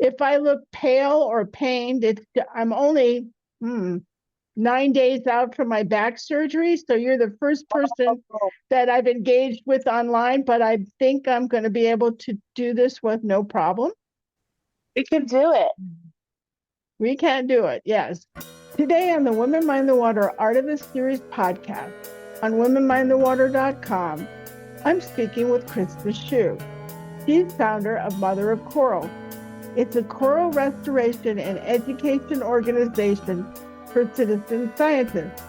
If I look pale or pained, I'm only 9 days out from my back surgery. So you're the first person that I've engaged with online, but I think I'm going to be able to do this with no problem. We can do it. We can do it, yes. Today on the Women Mind the Water Art of the Series podcast on womenmindthewater.com, I'm speaking with Krista Shoe. She's founder of Mother of Coral. It's a coral restoration and education organization for citizen scientists.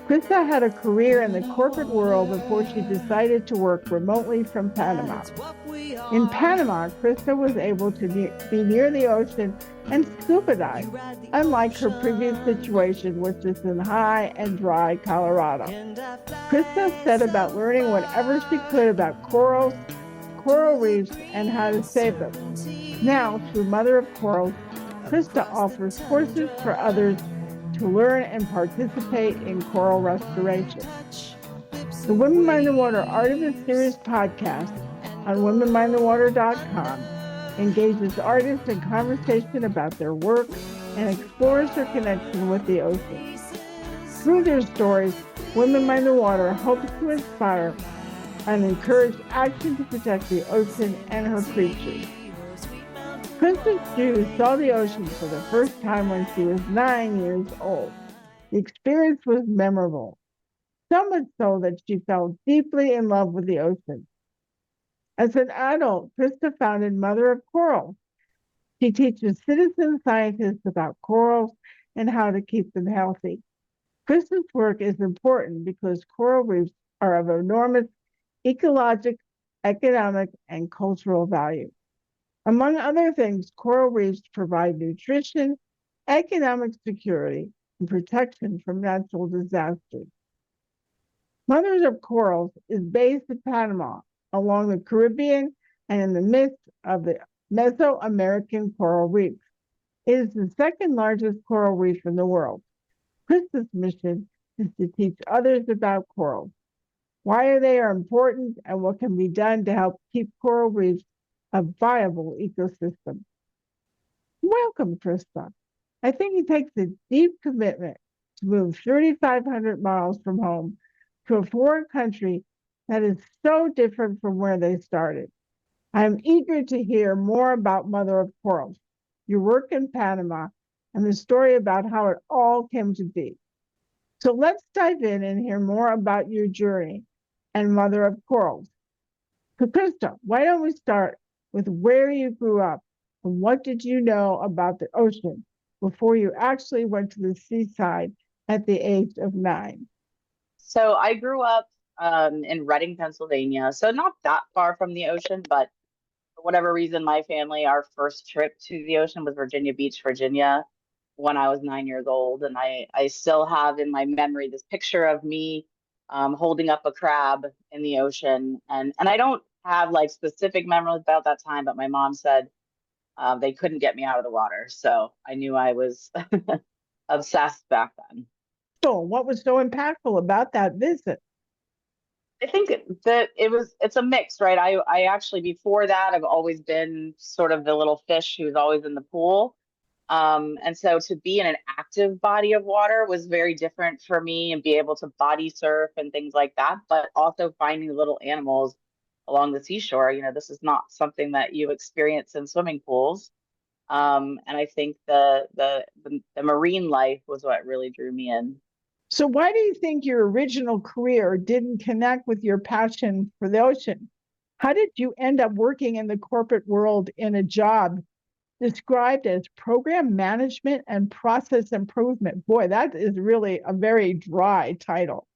Krista had a career in the corporate world before she decided to work remotely from Panama. In Panama, Krista was able to be near the ocean and scuba dive, unlike her previous situation, which is in high and dry Colorado. Krista set about learning whatever she could about corals, coral reefs, and how to save them. Now, through Mother of Coral, Krista offers courses for others to learn and participate in coral restoration. The Women Mind the Water Art of the Series podcast on womenmindthewater.com engages artists in conversation about their work and explores their connection with the ocean. Through their stories, Women Mind the Water hopes to inspire and encourage action to protect the ocean and her creatures. Krista Shoe saw the ocean for the first time when she was 9 years old. The experience was memorable, so much so that she fell deeply in love with the ocean. As an adult, Krista founded Mother of Coral. She teaches citizen scientists about corals and how to keep them healthy. Krista's work is important because coral reefs are of enormous ecologic, economic, and cultural value. Among other things, coral reefs provide nutrition, economic security, and protection from natural disasters. Mothers of Corals is based in Panama, along the Caribbean and in the midst of the Mesoamerican coral reef. It is the second largest coral reef in the world. Krista's mission is to teach others about corals, why they are important, and what can be done to help keep coral reefs a viable ecosystem. Welcome, Krista. I think it takes a deep commitment to move 3,500 miles from home to a foreign country that is so different from where they started. I'm eager to hear more about Mother of Corals, your work in Panama, and the story about how it all came to be. So let's dive in and hear more about your journey and Mother of Corals. So Krista, why don't we start with where you grew up and what did you know about the ocean before you actually went to the seaside at the age of 9? So I grew up in Reading, Pennsylvania. So not that far from the ocean, but for whatever reason, my family, our first trip to the ocean was Virginia Beach, Virginia, when I was 9 years old. And I still have in my memory this picture of me holding up a crab in the ocean. And I don't have like specific memories about that time, but my mom said they couldn't get me out of the water. So I knew I was obsessed back then. So what was so impactful about that visit? I think that it's a mix, right? I actually, before that, I've always been sort of the little fish who's always in the pool. And so to be in an active body of water was very different for me and be able to body surf and things like that, but also finding little animals along the seashore. You know, this is not something that you experience in swimming pools. And I think the marine life was what really drew me in. So why do you think your original career didn't connect with your passion for the ocean? How did you end up working in the corporate world in a job described as program management and process improvement? Boy, that is really a very dry title.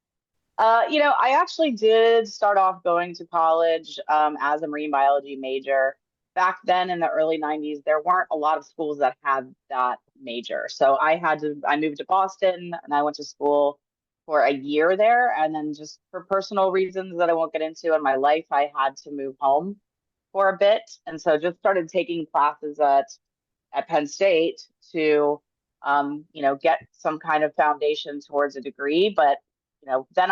I actually did start off going to college as a marine biology major. Back then in the early 90s, there weren't a lot of schools that had that major. So I moved to Boston and I went to school for a year there. And then just for personal reasons that I won't get into in my life, I had to move home for a bit. And so just started taking classes at Penn State to, get some kind of foundation towards a degree. But, then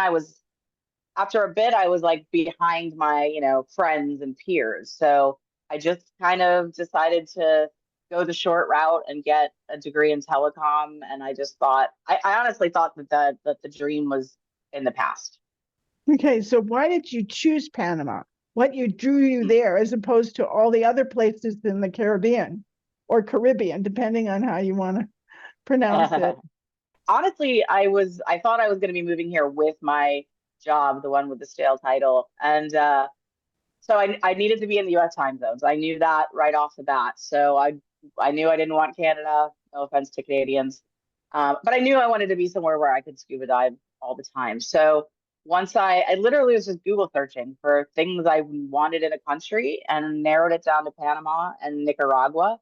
after a bit, I was like behind my, friends and peers. So I just kind of decided to go the short route and get a degree in telecom. And I just thought, I honestly thought that the dream was in the past. Okay, so why did you choose Panama? What drew you there as opposed to all the other places in the Caribbean or Caribbean, depending on how you want to pronounce it? Honestly, I thought I was going to be moving here with my job, the one with the stale title. And so I needed to be in the US time zones. I knew that right off the bat. So I knew I didn't want Canada. No offense to Canadians. But I knew I wanted to be somewhere where I could scuba dive all the time. So once I literally was just Google searching for things I wanted in a country and narrowed it down to Panama and Nicaragua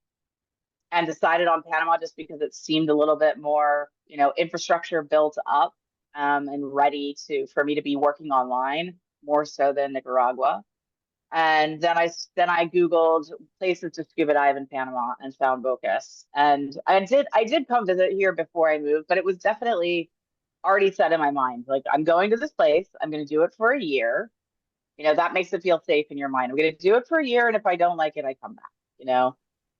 and decided on Panama just because it seemed a little bit more, infrastructure built up and ready for me to be working online more so than Nicaragua. And then I Googled places to scuba dive in Panama and found Bocas. And I did come visit here before I moved, but it was definitely already set in my mind. Like, I'm going to this place, I'm going to do it for a year. That makes it feel safe in your mind. I'm going to do it for a year, and if I don't like it, I come back,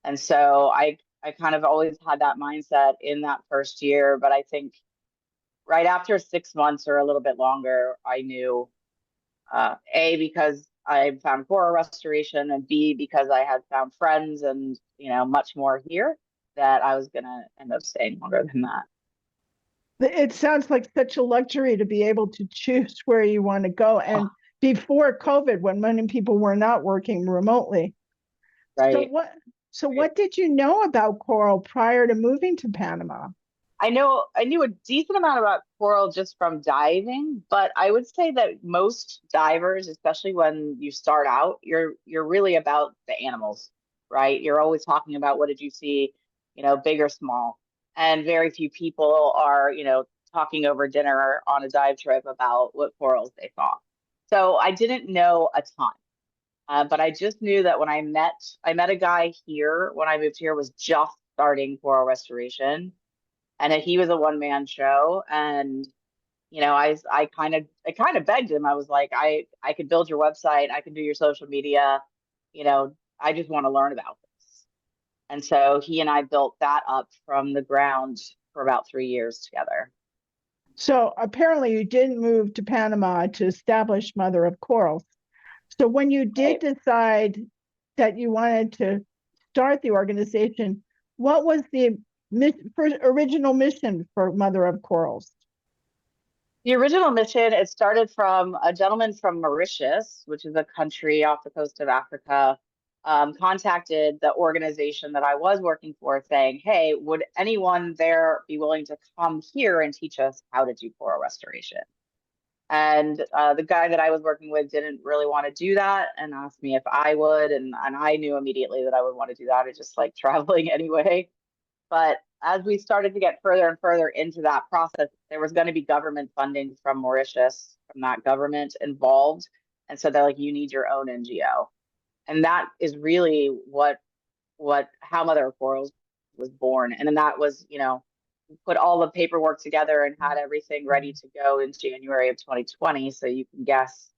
And so I kind of always had that mindset in that first year, but I think right after 6 months or a little bit longer, I knew A, because I found coral restoration, and B, because I had found friends and, much more here, that I was going to end up staying longer than that. It sounds like such a luxury to be able to choose where you want to go. And before COVID, when many people were not working remotely. Right. What did you know about coral prior to moving to Panama? I knew a decent amount about coral just from diving, but I would say that most divers, especially when you start out, you're really about the animals, right? You're always talking about what did you see, big or small. And very few people are, talking over dinner on a dive trip about what corals they saw. So I didn't know a ton. But I just knew that when I met a guy here when I moved here, was just starting coral restoration, and he was a one-man show. And I kind of begged him. I was like, I could build your website, I can do your social media, I just want to learn about this. And so he and I built that up from the ground for about 3 years together. So apparently you didn't move to Panama to establish Mother of Corals. So when you did decide that you wanted to start the organization, what was the original mission for Mother of Corals? The original mission, it started from a gentleman from Mauritius, which is a country off the coast of Africa, contacted the organization that I was working for saying, hey, would anyone there be willing to come here and teach us how to do coral restoration? And the guy that I was working with didn't really want to do that and asked me if I would. And I knew immediately that I would want to do that. I just like traveling anyway. But as we started to get further and further into that process, there was going to be government funding from Mauritius, from that government involved. And so they're like, you need your own NGO. And that is really how Mother of Corals was born. And then that was, put all the paperwork together and had everything ready to go in January of 2020. So you can guess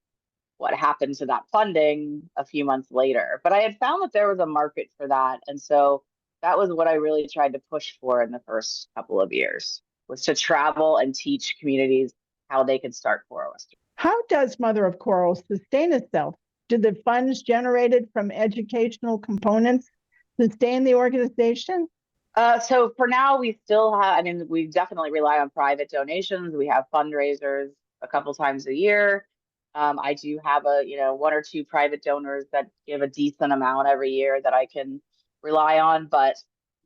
what happened to that funding a few months later. But I had found that there was a market for that. And so that was what I really tried to push for in the first couple of years, was to travel and teach communities how they could start coral restoration. How does Mother of Corals sustain itself? Do the funds generated from educational components sustain the organization? So for now, we still have, we definitely rely on private donations. We have fundraisers a couple times a year. I do have one or two private donors that give a decent amount every year that I can rely on. But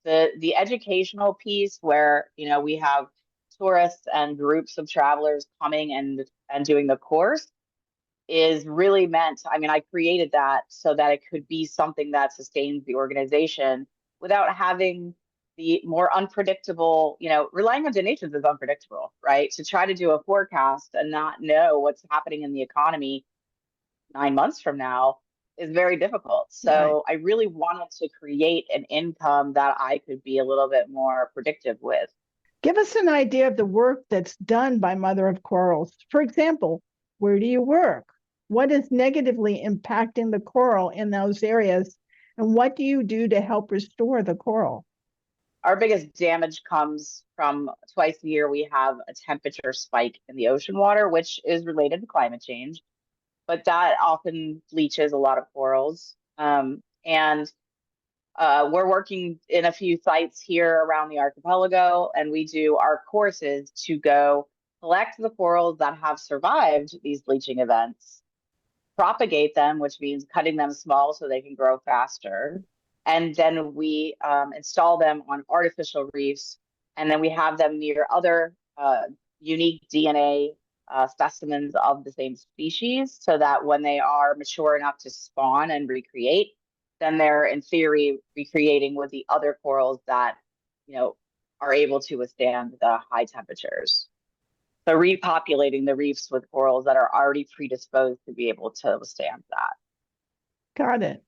the educational piece where, we have tourists and groups of travelers coming and doing the course is really meant, I created that so that it could be something that sustains the organization without having the more unpredictable, relying on donations is unpredictable, right? To try to do a forecast and not know what's happening in the economy 9 months from now is very difficult. So right. I really wanted to create an income that I could be a little bit more predictive with. Give us an idea of the work that's done by Mother of Corals. For example, where do you work? What is negatively impacting the coral in those areas And what do you do to help restore the coral? Our biggest damage comes from twice a year we have a temperature spike in the ocean water, which is related to climate change, but that often bleaches a lot of corals. And we're working in a few sites here around the archipelago, and we do our courses to go collect the corals that have survived these bleaching events, propagate them, which means cutting them small so they can grow faster. And then we install them on artificial reefs, and then we have them near other unique DNA specimens of the same species so that when they are mature enough to spawn and recreate, then they're in theory recreating with the other corals that, are able to withstand the high temperatures. So repopulating the reefs with corals that are already predisposed to be able to withstand that. Got it.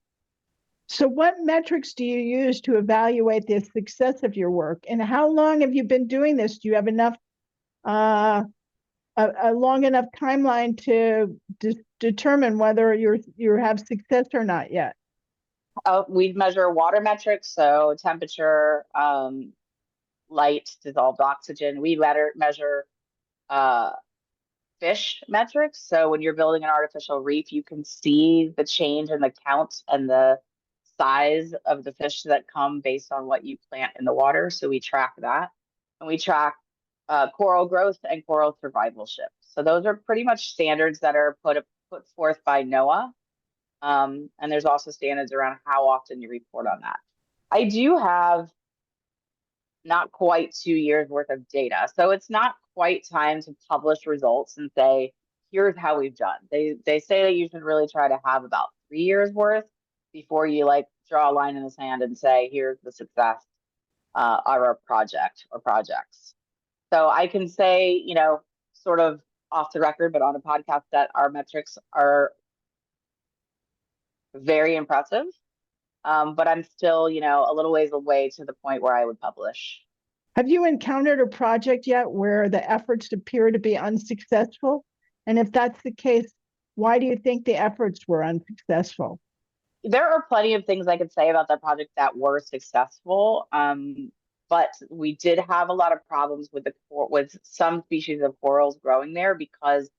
So what metrics do you use to evaluate the success of your work? And how long have you been doing this? Do you have enough, a long enough timeline to determine whether you have success or not yet? We measure water metrics, so temperature, light, dissolved oxygen. We measure uh, fish metrics. So when you're building an artificial reef, you can see the change in the count and the size of the fish that come based on what you plant in the water. So we track that. And we track coral growth and coral survivalship. So those are pretty much standards that are put forth by NOAA. And there's also standards around how often you report on that. I do have not quite 2 years worth of data. So it's not quite time to publish results and say, here's how we've done. They say that you should really try to have about 3 years worth before you like draw a line in the sand and say, here's the success of our project or projects. So I can say, sort of off the record, but on a podcast, that our metrics are very impressive. But I'm still, a little ways away to the point where I would publish. Have you encountered a project yet where the efforts appear to be unsuccessful? And if that's the case, why do you think the efforts were unsuccessful? There are plenty of things I could say about that project that were successful. But we did have a lot of problems with some species of corals growing there because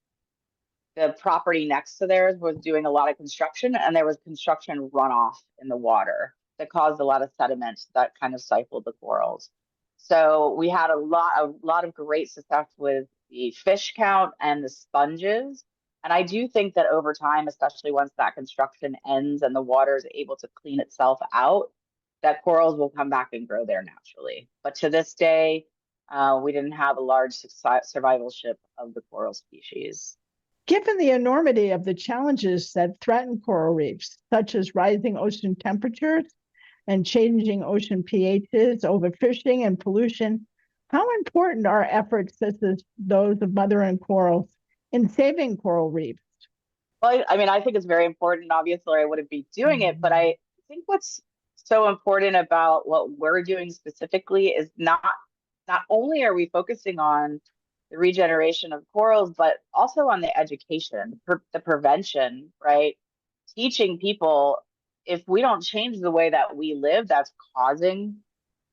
the property next to theirs was doing a lot of construction, and there was construction runoff in the water that caused a lot of sediment that kind of stifled the corals. So we had a lot of great success with the fish count and the sponges. And I do think that over time, especially once that construction ends and the water is able to clean itself out, that corals will come back and grow there naturally. But to this day, we didn't have a large survivalship of the coral species. Given the enormity of the challenges that threaten coral reefs, such as rising ocean temperatures and changing ocean pHs, overfishing, and pollution, how important are efforts such as those of mother and corals in saving coral reefs? Well, I mean, I think it's very important. Obviously, I wouldn't be doing it, but I think what's so important about what we're doing specifically is not only are we focusing on the regeneration of corals, but also on the education, the prevention, right? Teaching people, if we don't change the way that we live, that's causing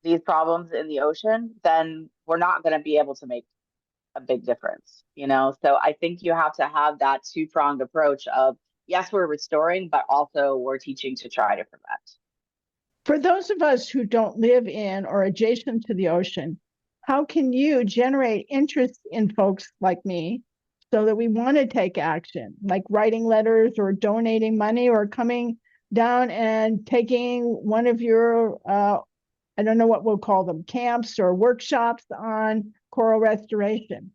these problems in the ocean, then we're not going to be able to make a big difference, So I think you have to have that two-pronged approach of, yes, we're restoring, but also we're teaching to try to prevent. For those of us who don't live in or adjacent to the ocean, how can you generate interest in folks like me so that we want to take action, like writing letters or donating money or coming down and taking one of your, I don't know what we'll call them, camps or workshops on coral restoration?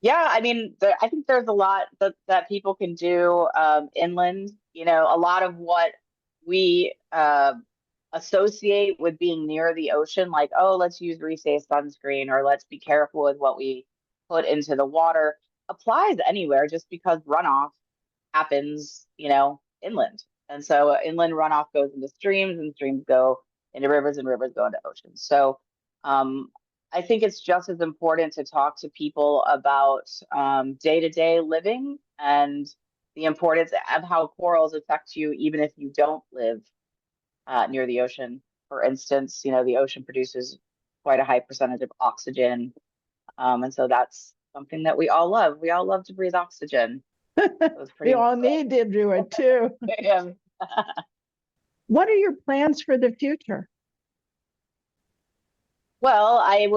Yeah, I mean, I think there's a lot that people can do inland. A lot of what we associate with being near the ocean, like, oh, let's use reef-safe sunscreen or let's be careful with what we put into the water, applies anywhere just because runoff happens, inland. And so inland runoff goes into streams and streams go into rivers and rivers go into oceans. So I think it's just as important to talk to people about day-to-day living and the importance of how corals affect you, even if you don't live near the ocean. For instance, the ocean produces quite a high percentage of oxygen. And so that's something that we all love. We all love to breathe oxygen. So it's We pretty all need to do it too. Yeah. What are your plans for the future? Well, I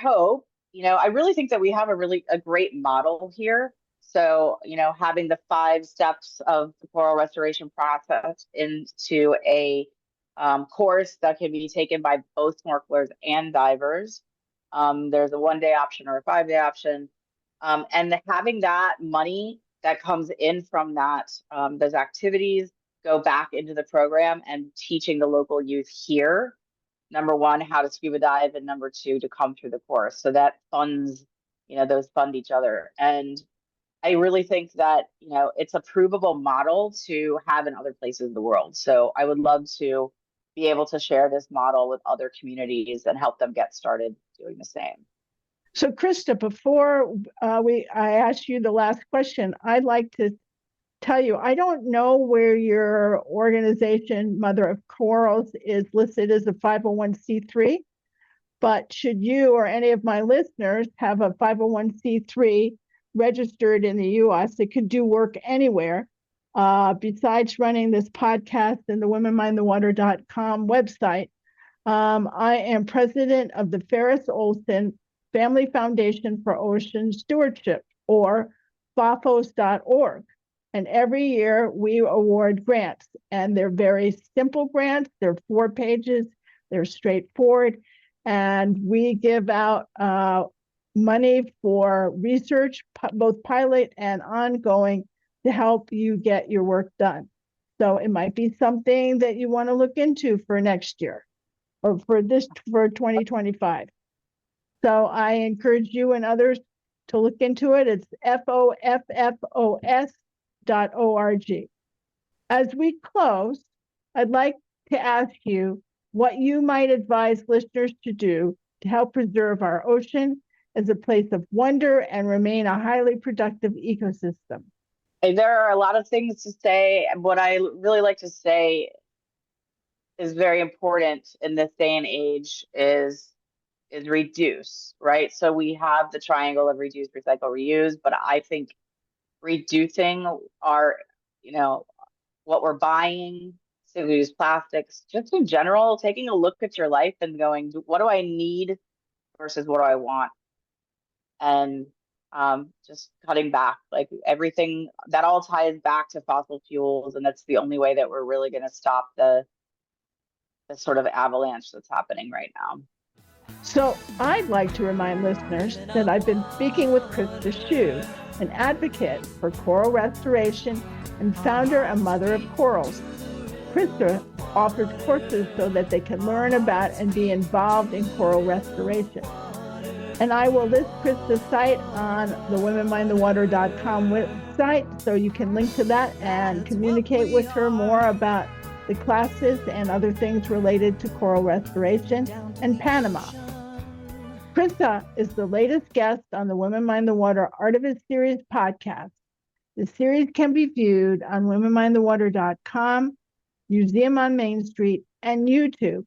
hope, I really think that we have a great model here. So, having the 5 steps of the coral restoration process into a course that can be taken by both snorkelers and divers. There's a 1-day option or a 5-day option. And having that money that comes in from those activities go back into the program and teaching the local youth here, number one, how to scuba dive, and number two, to come through the course. So that funds, those fund each other. And I really think that, it's a provable model to have in other places in the world. So I would love to be able to share this model with other communities and help them get started doing the same. So, Krista, before I ask you the last question, I'd like to tell you, I don't know where your organization, Mother of Corals, is listed as a 501c3, but should you or any of my listeners have a 501c3 registered in the U.S., it could do work anywhere. Besides running this podcast and the womenmindthewater.com website, I am president of the Ferris Olsen Family Foundation for Ocean Stewardship, or FAFOS.org. And every year we award grants, and they're very simple grants. They're 4 pages, they're straightforward, and we give out money for research, both pilot and ongoing, to help you get your work done. So it might be something that you want to look into for next year or for 2025. So I encourage you and others to look into it. It's FOFFOS.org. As we close, I'd like to ask you what you might advise listeners to do to help preserve our ocean as a place of wonder and remain a highly productive ecosystem. There are a lot of things to say. What I really like to say is very important in this day and age is reduce, right? So we have the triangle of reduce, recycle, reuse, but I think reducing our, what we're buying, single-use plastics, just in general, taking a look at your life and going, what do I need versus what do I want? And just cutting back, like everything that all ties back to fossil fuels, and that's the only way that we're really going to stop the sort of avalanche that's happening right now. So I'd like to remind listeners that I've been speaking with Krista Shoe, an advocate for coral restoration and founder and Mother of Corals. Krista offers courses so that they can learn about and be involved in coral restoration. And I will list Krista's site on the womenmindthewater.com website, so you can link to that and communicate with her more about the classes and other things related to coral restoration and Panama. Krista is the latest guest on the Women Mind the Water Art of It series podcast. The series can be viewed on womenmindthewater.com, Museum on Main Street, and YouTube.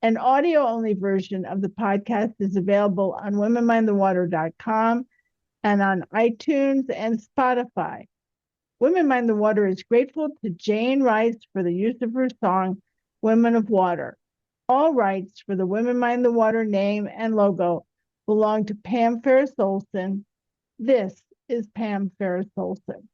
An audio-only version of the podcast is available on womenmindthewater.com and on iTunes and Spotify. Women Mind the Water is grateful to Jane Rice for the use of her song, Women of Water. All rights for the Women Mind the Water name and logo belong to Pam Ferris Olsen. This is Pam Ferris Olsen.